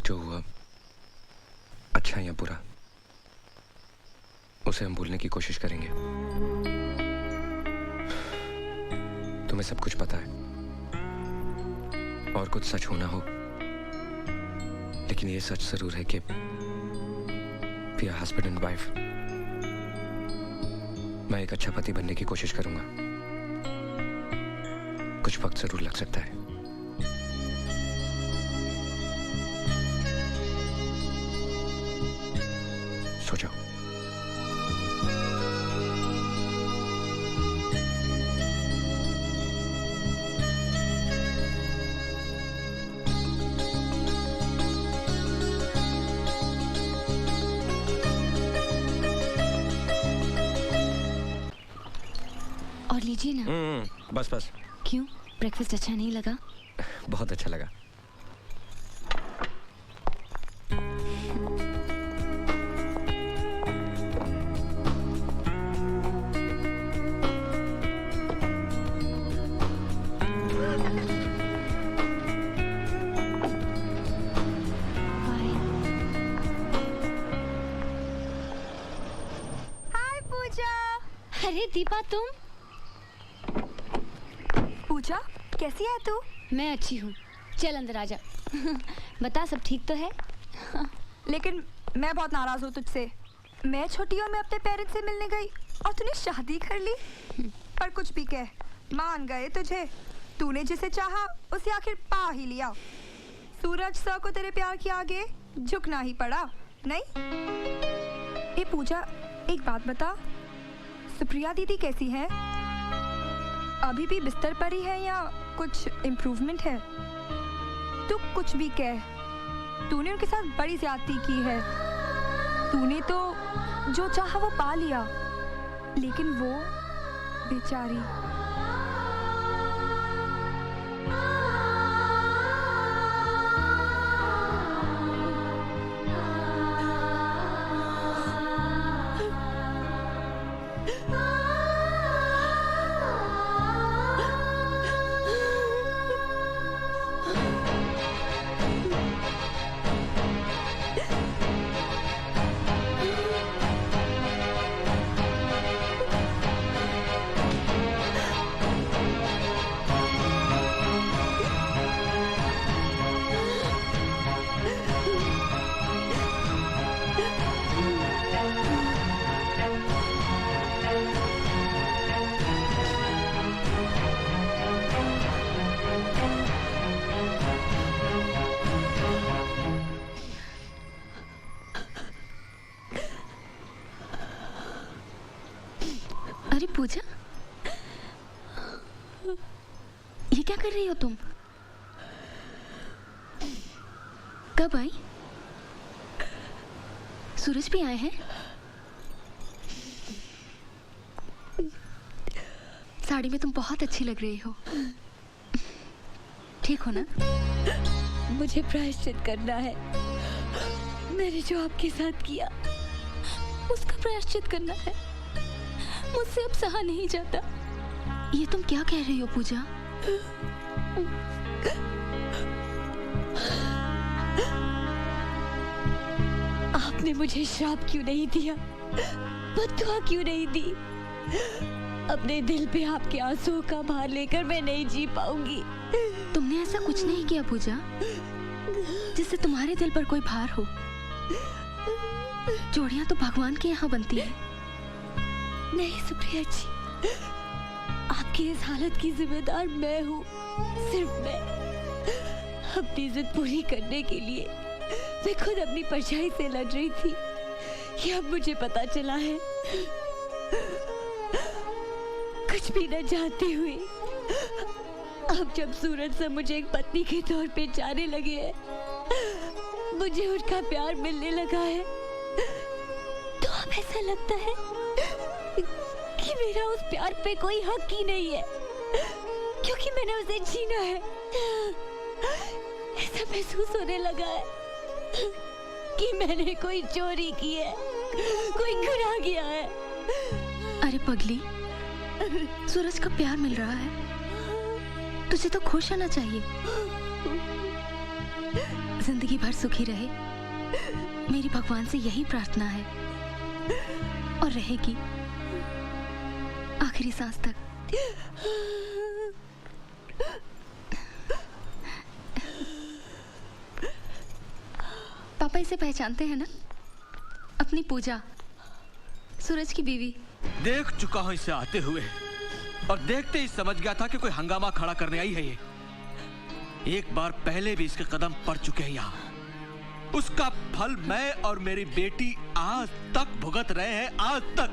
तक जो हुआ, अच्छा या बुरा, उसे हम भूलने की कोशिश करेंगे। तुम्हें सब कुछ पता है और कुछ सच होना हो, लेकिन ये सच जरूर है कि we are husband and wife. मैं एक अच्छा पति बनने की कोशिश करूंगा। कुछ वक्त जरूर लग सकता है। सो जाओ। और लीजिए ना। बस बस। क्यों, ब्रेकफास्ट अच्छा नहीं लगा? बहुत अच्छा लगा। हाय पूजा। अरे दीपा, तुम? पूजा कैसी है तू? मैं अच्छी हूँ, चल अंदर आ जा। बता, सब ठीक तो है? लेकिन मैं बहुत नाराज हूँ तुझसे। मैं छुट्टियों में अपने पेरेंट्स से मिलने गई और तूने शादी कर ली। पर कुछ भी कह, मान गए तुझे। तूने जिसे चाहा उसे आखिर पा ही लिया। सूरज सर को तेरे प्यार के आगे झुकना ही पड़ा, नहीं? ए पूजा, एक बात बता, सुप्रिया दीदी कैसी है? अभी भी बिस्तर पर ही है या कुछ इम्प्रूवमेंट है? तू कुछ भी कह, तूने उनके साथ बड़ी ज्यादती की है। तूने तो जो चाहा वो पा लिया, लेकिन वो बेचारी। अरे पूजा, ये क्या कर रही हो तुम? कब आई? सूरज भी आए हैं? साड़ी में तुम बहुत अच्छी लग रही हो। ठीक हो ना? मुझे प्रायश्चित करना है। मैंने जो आपके साथ किया उसका प्रायश्चित करना है। मुझसे अब सहा नहीं जाता। ये तुम क्या कह रही हो पूजा? आपने मुझे श्राप क्यों नहीं दिया, बद्दुआ क्यों नहीं दी? अपने दिल पे आपके आंसुओं का भार लेकर मैं नहीं जी पाऊंगी। तुमने ऐसा कुछ नहीं किया पूजा जिससे तुम्हारे दिल पर कोई भार हो। जोड़ियां तो भगवान के यहाँ बनती है। नहीं सुप्रिया जी, आपकी इस हालत की जिम्मेदार मैं हूँ, सिर्फ मैं। अपनी जिद पूरी करने के लिए मैं खुद अपनी परछाई से लड़ रही थी, ये अब मुझे पता चला है। कुछ भी न जानते हुए अब जब सूरज से मुझे एक पत्नी के तौर पे जाने लगे हैं, मुझे उनका प्यार मिलने लगा है, तो अब ऐसा लगता है कि मेरा उस प्यार पे कोई हक ही नहीं है, क्योंकि मैंने उसे जीना है। ऐसा महसूस होने लगा है कि मैंने कोई चोरी की है, कोई गुनाह किया है। अरे पगली, सूरज का प्यार मिल रहा है, तुझे तो खुश होना चाहिए। जिंदगी भर सुखी रहे, मेरी भगवान से यही प्रार्थना है और रहेगी आखिरी सांस तक। पापा इसे पहचानते हैं ना? अपनी पूजा, सूरज की बीवी। देख चुका हूं इसे आते हुए और देखते ही समझ गया था कि कोई हंगामा खड़ा करने आई है ये। एक बार पहले भी इसके कदम पड़ चुके हैं यहाँ। उसका फल मैं और मेरी बेटी आज तक भुगत रहे हैं, आज तक।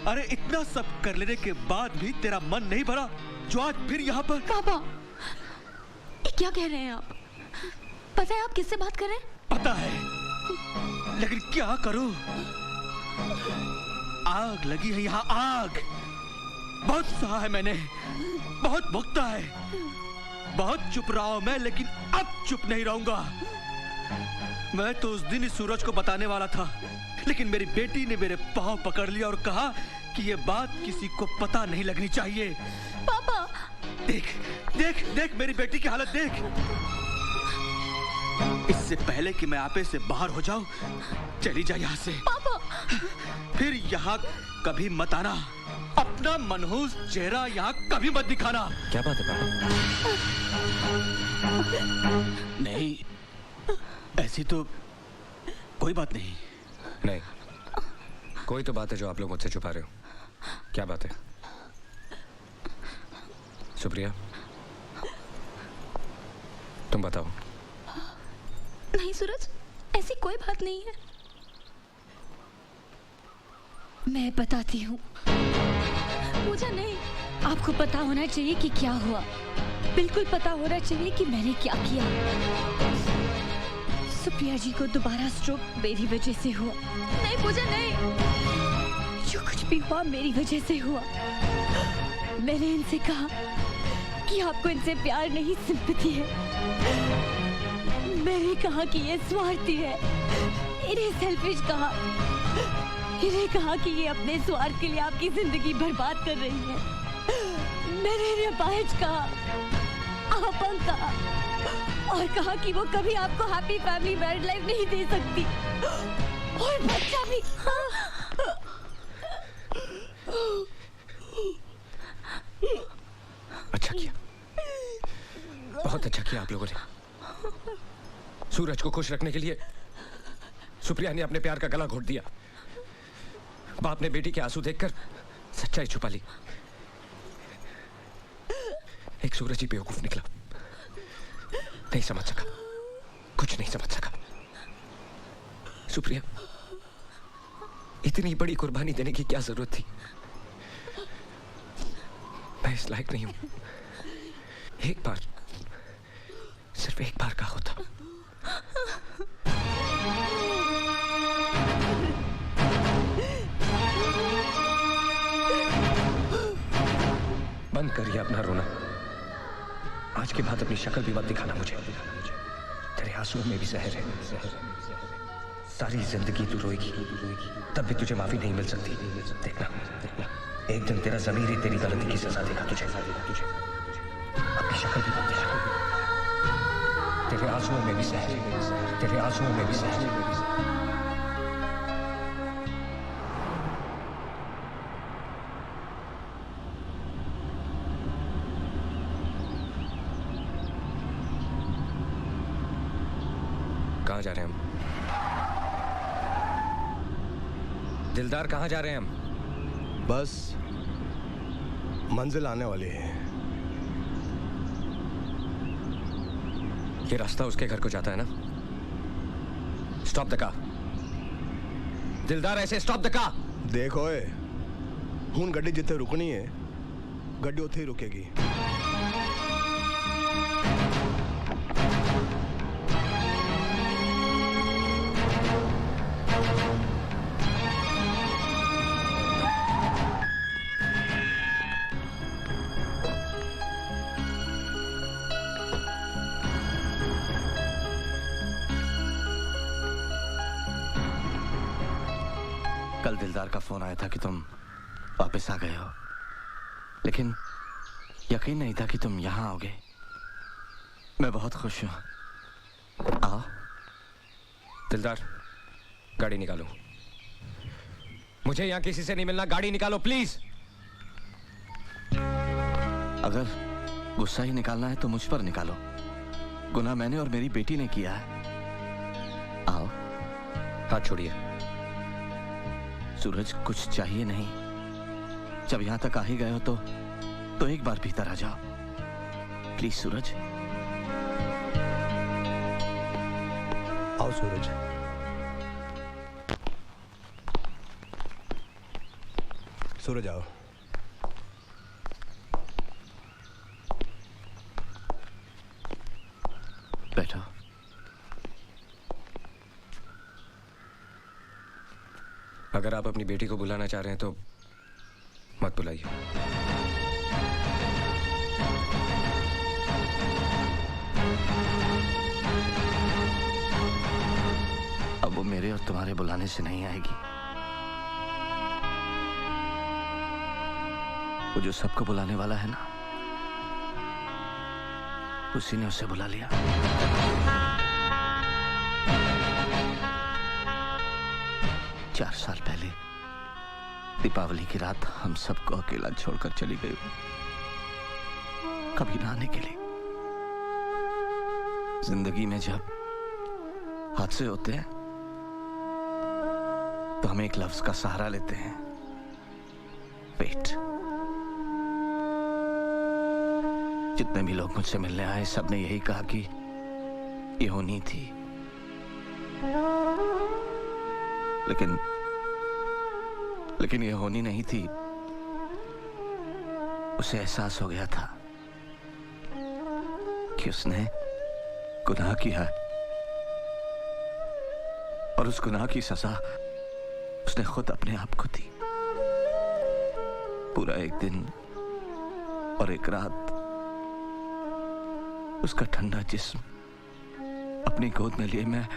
अरे इतना सब कर लेने के बाद भी तेरा मन नहीं भरा जो आज फिर यहाँ पर। पापा ये क्या कह रहे हैं आप? पता है आप किससे बात कर रहे हैं? पता है, लेकिन क्या करूं? आग लगी है यहाँ, आग। बहुत सहा है मैंने, बहुत भुगता है, बहुत चुप रहा हूं मैं, लेकिन अब चुप नहीं रहूंगा। मैं तो उस दिन इस सूरज को बताने वाला था, लेकिन मेरी बेटी ने मेरे पांव पकड़ लिया और कहा कि ये बात किसी को पता नहीं लगनी चाहिए। पापा देख देख देख मेरी बेटी की हालत देख। इससे पहले कि मैं आपे से बाहर हो जाऊं, चली जा यहाँ से। पापा फिर यहाँ कभी मत आना। अपना मनहूस चेहरा यहाँ कभी मत दिखाना। क्या बात है पापा? नहीं, ऐसी तो कोई बात नहीं। नहीं, कोई तो बात है जो आप लोग मुझसे छुपा रहे हो। क्या बात है? सुप्रिया, तुम बताओ। नहीं सूरज, ऐसी कोई बात नहीं है। मैं बताती हूँ। पूजा नहीं। आपको पता होना चाहिए कि क्या हुआ, बिल्कुल पता होना चाहिए कि मैंने क्या किया। सुप्रिया जी को दोबारा स्ट्रोक मेरी वजह से हुआ। नहीं पूजा नहीं। जो कुछ भी हुआ मेरी वजह से हुआ। मैंने इनसे कहा कि आपको इनसे प्यार नहीं, सिंपैथी है। मैंने कहा कि ये स्वार्थी है, इन्हें सेल्फिश कहा। इन्हें कहा कि ये अपने स्वार्थ के लिए आपकी जिंदगी बर्बाद कर रही है। मैंने इन्हें अपाहिज कहा, अपंग कहा और कहा कि वो कभी आपको हैप्पी फैमिली मैरिड लाइफ नहीं दे सकती और बच्चा भी। अच्छा किया, बहुत अच्छा किया आप लोगों ने। सूरज को खुश रखने के लिए सुप्रिया ने अपने प्यार का गला घोट दिया। बाप ने बेटी के आंसू देखकर सच्चाई छुपा ली। एक सूरज ही बेवकूफ निकला, नहीं समझ सका, कुछ नहीं समझ सका। सुप्रिया, इतनी बड़ी कुर्बानी देने की क्या जरूरत थी? मैं इस लायक नहीं हूं। एक बार, सिर्फ एक बार का होता। बंद करिए अपना रोना। आज के बाद अपनी शक्ल भी मत दिखाना मुझे। तेरे आंसुओं में भी जहर है। सारी जिंदगी तू रोएगी, तब भी तुझे माफी नहीं मिल सकती। देखना, एक दिन तेरा ज़मीर ही तेरी गलती की सजा देगा तुझे। अपनी शक्ल भी मत दिखा। तेरे आंसुओं में भी जहर है, तेरे आंसुओं में भी जहर है। कहाँ जा रहे हैं हम? दिलदार, कहाँ जा रहे हैं हम? बस मंजिल आने वाली है। ये रास्ता उसके घर को जाता है ना? Stop the car. दिलदार, ऐसे स्टॉप द कार। देखो हूं गड्डी जिथे रुकनी है, गड्डी उत्थे ही रुकेगी। कल दिलदार का फोन आया था कि तुम वापस आ गए हो, लेकिन यकीन नहीं था कि तुम यहाँ आओगे। मैं बहुत खुश हूँ। आओ। दिलदार, गाड़ी निकालो। मुझे यहाँ किसी से नहीं मिलना, गाड़ी निकालो प्लीज। अगर गुस्सा ही निकालना है तो मुझ पर निकालो। गुनाह मैंने और मेरी बेटी ने किया है। आओ। हाथ छोड़िए। सूरज, कुछ चाहिए नहीं। जब यहां तक आ ही गए हो तो एक बार भीतर आ जाओ प्लीज। सूरज, आओ सूरज। सूरज आओ। बैठो। अगर आप अपनी बेटी को बुलाना चाह रहे हैं तो मत बुलाइए। अब वो मेरे और तुम्हारे बुलाने से नहीं आएगी। वो जो सबको बुलाने वाला है ना, उसी ने उसे बुला लिया। चार साल पहले दीपावली की रात हम सबको अकेला छोड़कर चली गई वो, कभी ना आने के लिए। जिंदगी में जब हादसे होते हैं तो हम एक लफ्ज का सहारा लेते हैं, वेट। जितने भी लोग मुझसे मिलने आए सबने यही कहा कि ये होनी थी, लेकिन ये होनी नहीं थी। उसे एहसास हो गया था कि उसने गुनाह किया है और उस गुनाह की सजा उसने खुद अपने आप को दी। पूरा एक दिन और एक रात उसका ठंडा जिस्म अपनी गोद में लिए मैं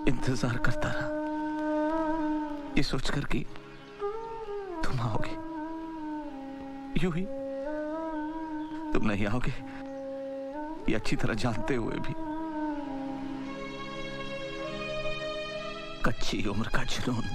इंतजार करता रहा, ये सोचकर कि तुम आओगे। यूं ही तुम नहीं आओगे ये अच्छी तरह जानते हुए भी। कच्ची उम्र का जुनून